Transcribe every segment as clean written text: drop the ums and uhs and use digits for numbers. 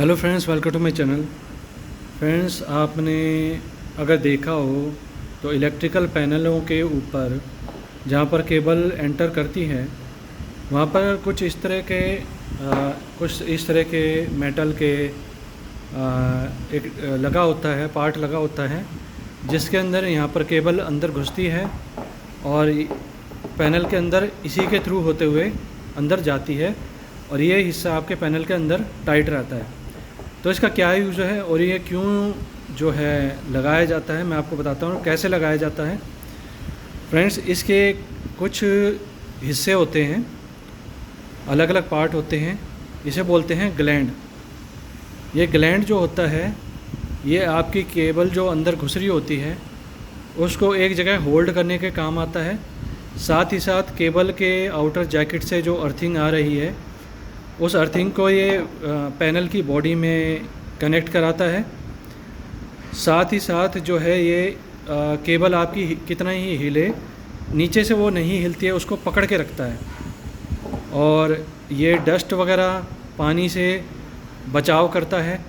Hello friends, welcome to my channel. Friends, आपने अगर देखा हो तो इलेक्ट्रिकल पैनलों के ऊपर जहाँ पर केबल एंटर करती है वहाँ पर कुछ इस तरह के मेटल के एक लगा होता है, पार्ट लगा होता है जिसके अंदर यहाँ पर केबल अंदर घुसती है और पैनल के अंदर इसी के थ्रू होते हुए अंदर जाती है और ये हिस्सा आपके पैनल के अंदर टाइट रहता है। तो इसका क्या यूज़ है और ये क्यों जो है लगाया जाता है, मैं आपको बताता हूँ कैसे लगाया जाता है। फ्रेंड्स, इसके कुछ हिस्से होते हैं, अलग अलग पार्ट होते हैं, इसे बोलते हैं ग्लैंड। ये ग्लैंड जो होता है ये आपकी केबल जो अंदर घुस रही होती है उसको एक जगह होल्ड करने के काम आता है। साथ ही साथ केबल के आउटर जैकेट से जो अर्थिंग आ रही है उस अर्थिंग को ये पैनल की बॉडी में कनेक्ट कराता है। साथ ही साथ जो है ये केबल आपकी कितना ही हिले, नीचे से वो नहीं हिलती है, उसको पकड़ के रखता है और ये डस्ट वगैरह पानी से बचाव करता है।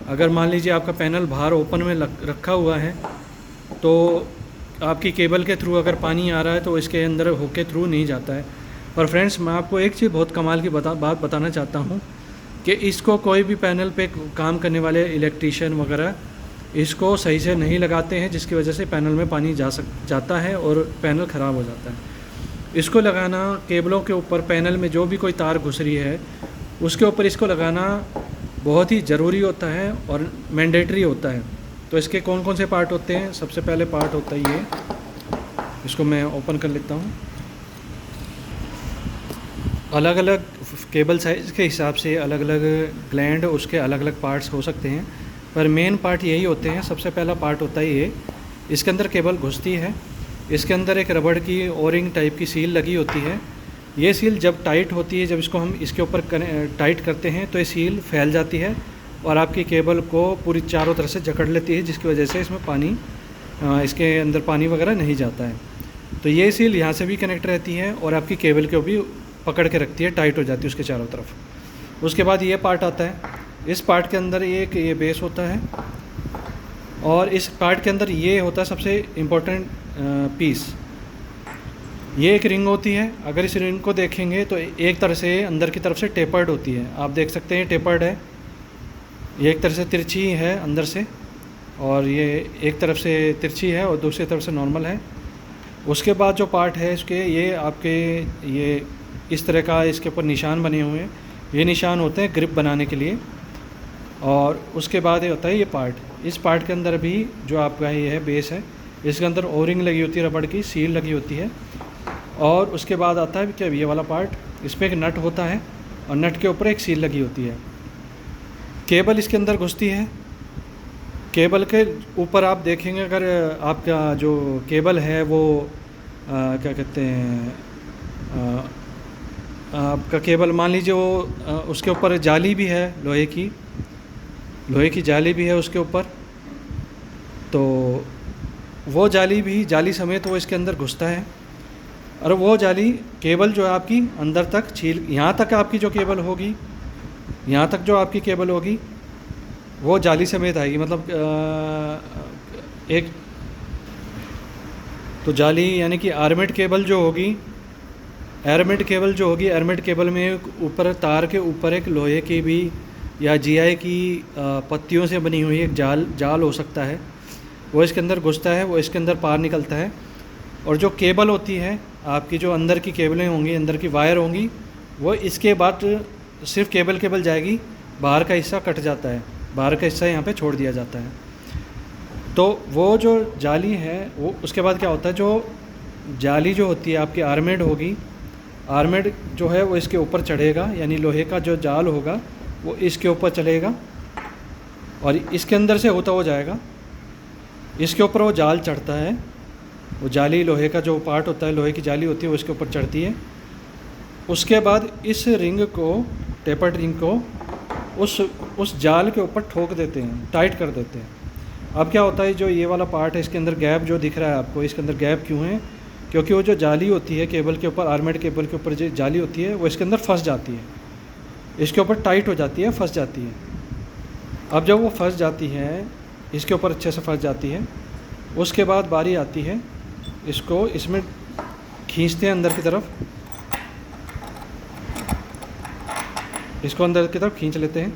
अगर मान लीजिए आपका पैनल बाहर ओपन में रखा हुआ है तो आपकी केबल के थ्रू अगर पानी आ रहा है तो इसके अंदर होके थ्रू नहीं जाता है। पर फ्रेंड्स, मैं आपको एक चीज़ बहुत कमाल की बात बताना चाहता हूँ कि इसको कोई भी पैनल पे काम करने वाले इलेक्ट्रीशियन वगैरह इसको सही से नहीं लगाते हैं, जिसकी वजह से पैनल में पानी जाता है और पैनल ख़राब हो जाता है। इसको लगाना केबलों के ऊपर, पैनल में जो भी कोई तार घुस रही है उसके ऊपर इसको लगाना बहुत ही ज़रूरी होता है और मैंडेटरी होता है। तो इसके कौन कौन से पार्ट होते हैं? सबसे पहले पार्ट होता है ये, इसको मैं ओपन कर लेता हूँ। अलग अलग केबल साइज़ के हिसाब से अलग अलग ग्लैंड, उसके अलग अलग पार्ट्स हो सकते हैं, पर मेन पार्ट यही होते हैं। सबसे पहला पार्ट होता है ये, इसके अंदर केबल घुसती है, इसके अंदर एक रबड़ की ओरिंग टाइप की सील लगी होती है। ये सील जब टाइट होती है, जब इसको हम इसके ऊपर टाइट करते हैं तो ये सील फैल जाती है और आपकी केबल को पूरी चारों तरफ से जकड़ लेती है, जिसकी वजह से इसमें पानी, इसके अंदर पानी वगैरह नहीं जाता है। तो ये सील यहाँ से भी कनेक्ट रहती है और आपकी केबल को भी पकड़ के रखती है, टाइट हो जाती है उसके चारों तरफ। उसके बाद ये पार्ट आता है, इस पार्ट के अंदर ये बेस होता है और इस पार्ट के अंदर ये होता है सबसे इम्पोर्टेंट पीस। ये एक रिंग होती है। अगर इस रिंग को देखेंगे तो एक तरह से अंदर की तरफ से टेपर्ड होती है, आप देख सकते हैं टेपर्ड है। ये एक तरह से तिरछी है अंदर से, और ये एक तरफ से तिरछी है और दूसरी तरफ से नॉर्मल है। उसके बाद जो पार्ट है इसके, ये आपके ये इस तरह का इसके ऊपर निशान बने हुए हैं, ये निशान होते हैं ग्रिप बनाने के लिए। और उसके बाद ये होता है ये पार्ट, इस पार्ट के अंदर भी जो आपका ये है बेस है, इसके अंदर ओरिंग लगी होती है, रबड़ की सील लगी होती है। और उसके बाद आता है क्या, ये वाला पार्ट, इसमें एक नट होता है और नट के ऊपर एक सील लगी होती है। केबल इसके अंदर घुसती है। केबल के ऊपर आप देखेंगे, अगर आपका जो केबल है वो क्या कहते हैं, आपका केबल मान लीजिए वो उसके ऊपर जाली भी है, लोहे की जाली भी है उसके ऊपर, तो वो जाली समेत वो इसके अंदर घुसता है। और वो जाली केबल जो है आपकी अंदर तक यहाँ तक आपकी जो केबल होगी, यहाँ तक जो आपकी केबल होगी वो जाली समेत आएगी। मतलब एक तो जाली यानी कि आर्मेड केबल जो होगी, एरमेड केबल में ऊपर तार के ऊपर एक लोहे की भी या जीआई की पत्तियों से बनी हुई एक जाल हो सकता है, वो इसके अंदर घुसता है, वो इसके अंदर पार निकलता है। और जो केबल होती है आपकी, जो अंदर की केबलें होंगी, अंदर की वायर होंगी, वो इसके बाद सिर्फ केबल जाएगी, बाहर का हिस्सा कट जाता है, बाहर का हिस्सा यहाँ पे छोड़ दिया जाता है। तो वो जो जाली है वो उसके बाद क्या होता है, जो जाली जो होती है आपकी आर्मेड होगी, आर्मेड जो है वो इसके ऊपर चढ़ेगा, यानी लोहे का जो जाल होगा वो इसके ऊपर चलेगा और इसके अंदर से होता हो जाएगा, इसके ऊपर वो जाल चढ़ता है। वो जाली लोहे का जो पार्ट होता है, लोहे की जाली होती है, वो इसके ऊपर चढ़ती है। उसके बाद इस रिंग को, टेपर्ड रिंग को उस जाल के ऊपर ठोक देते हैं, टाइट कर देते हैं। अब क्या होता है, जो ये वाला पार्ट है इसके अंदर गैप जो दिख रहा है आपको, इसके अंदर गैप क्यों है? क्योंकि वो जो जाली होती है केबल के ऊपर, आर्मेड केबल के ऊपर जो जाली होती है वो इसके अंदर फंस जाती है, इसके ऊपर टाइट हो जाती है, फंस जाती है। अब जब वो फंस जाती है, इसके ऊपर अच्छे से फंस जाती है, उसके बाद बारी आती है इसको इसमें खींचते हैं अंदर की तरफ, इसको अंदर की तरफ खींच लेते हैं।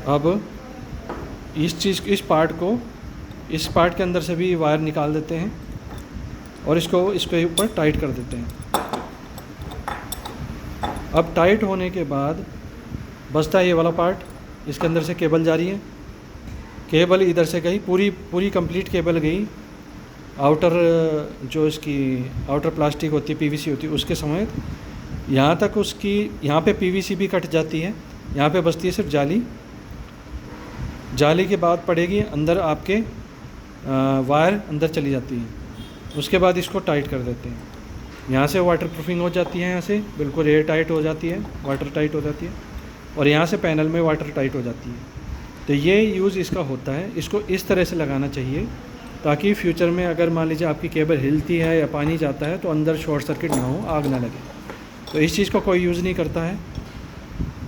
अब इस पार्ट के अंदर से भी वायर निकाल देते हैं और इसके ऊपर टाइट कर देते हैं। अब टाइट होने के बाद बचता है ये वाला पार्ट, इसके अंदर से केबल जा रही है, केबल इधर से गई, पूरी कंप्लीट केबल गई आउटर, जो इसकी आउटर प्लास्टिक होती है, पीवीसी होती है, उसके समेत यहाँ तक उसकी, यहाँ पे पीवीसी भी कट जाती है, यहाँ पे बचती है सिर्फ जाली के बाद पड़ेगी अंदर आपके वायर अंदर चली जाती है। उसके बाद इसको टाइट कर देते हैं, यहाँ से वाटर प्रूफिंग हो जाती है, यहाँ से बिल्कुल एयर टाइट हो जाती है, वाटर टाइट हो जाती है, और यहाँ से पैनल में वाटर टाइट हो जाती है। तो ये यूज़ इसका होता है। इसको इस तरह से लगाना चाहिए ताकि फ्यूचर में अगर मान लीजिए आपकी केबल हिलती है या पानी जाता है तो अंदर शॉर्ट सर्किट ना हो, आग ना लगे। तो इस चीज़ का कोई यूज़ नहीं करता है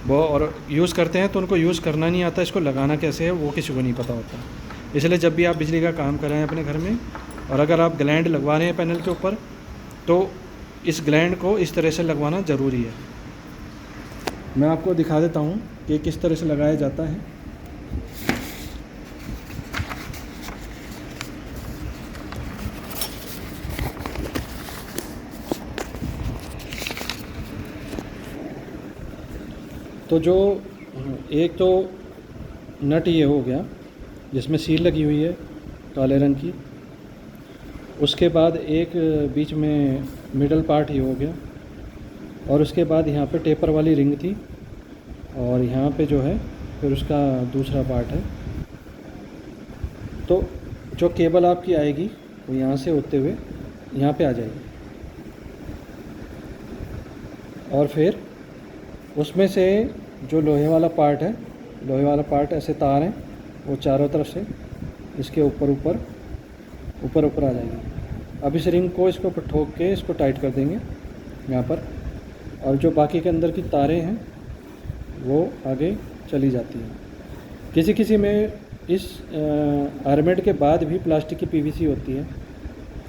वो, और यूज़ करते हैं तो उनको यूज़ करना नहीं आता, इसको लगाना कैसे है वो किसी को नहीं पता होता। इसलिए जब भी आप बिजली का काम कर रहे हैं अपने घर में, और अगर आप ग्लैंड लगवा रहे हैं पैनल के ऊपर, तो इस ग्लैंड को इस तरह से लगवाना ज़रूरी है। मैं आपको दिखा देता हूँ कि किस तरह से लगाया जाता है। तो जो एक तो नट ये हो गया जिसमें सील लगी हुई है काले रंग की, उसके बाद एक बीच में मिडल पार्ट ये हो गया, और उसके बाद यहाँ पे टेपर वाली रिंग थी, और यहाँ पे जो है फिर उसका दूसरा पार्ट है। तो जो केबल आपकी आएगी वो यहाँ से होते हुए यहाँ पे आ जाएगी, और फिर उसमें से जो लोहे वाला पार्ट है, लोहे वाला पार्ट ऐसे तार हैं वो चारों तरफ से इसके ऊपर आ जाएगी। अब इस रिंग को इसके ऊपर ठोक के इसको टाइट कर देंगे यहाँ पर, और जो बाकी के अंदर की तारें हैं वो आगे चली जाती हैं। किसी में इस आर्मेड के बाद भी प्लास्टिक की पीवीसी होती है,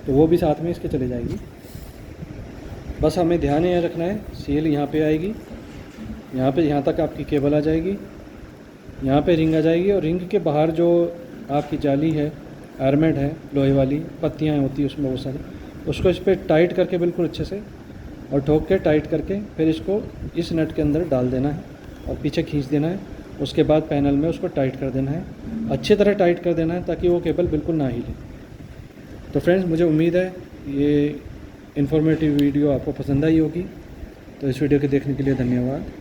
तो वो भी साथ में इसके चले जाएगी। बस हमें ध्यान ये रखना है, सील यहाँ पे आएगी, यहाँ तक आपकी केबल आ जाएगी, यहाँ पे रिंग आ जाएगी, और रिंग के बाहर जो आपकी जाली है, आर्मेड है, लोहे वाली पत्तियाँ होती है उसमें वो सारी, उसको इस पर टाइट करके बिल्कुल अच्छे से और ठोक के टाइट करके फिर इसको इस नट के अंदर डाल देना है और पीछे खींच देना है। उसके बाद पैनल में उसको टाइट कर देना है, अच्छी तरह टाइट कर देना है ताकि वो केबल बिल्कुल ना हिले। तो फ्रेंड्स, मुझे उम्मीद है ये इन्फॉर्मेटिव वीडियो आपको पसंद आई होगी। तो इस वीडियो के देखने के लिए धन्यवाद।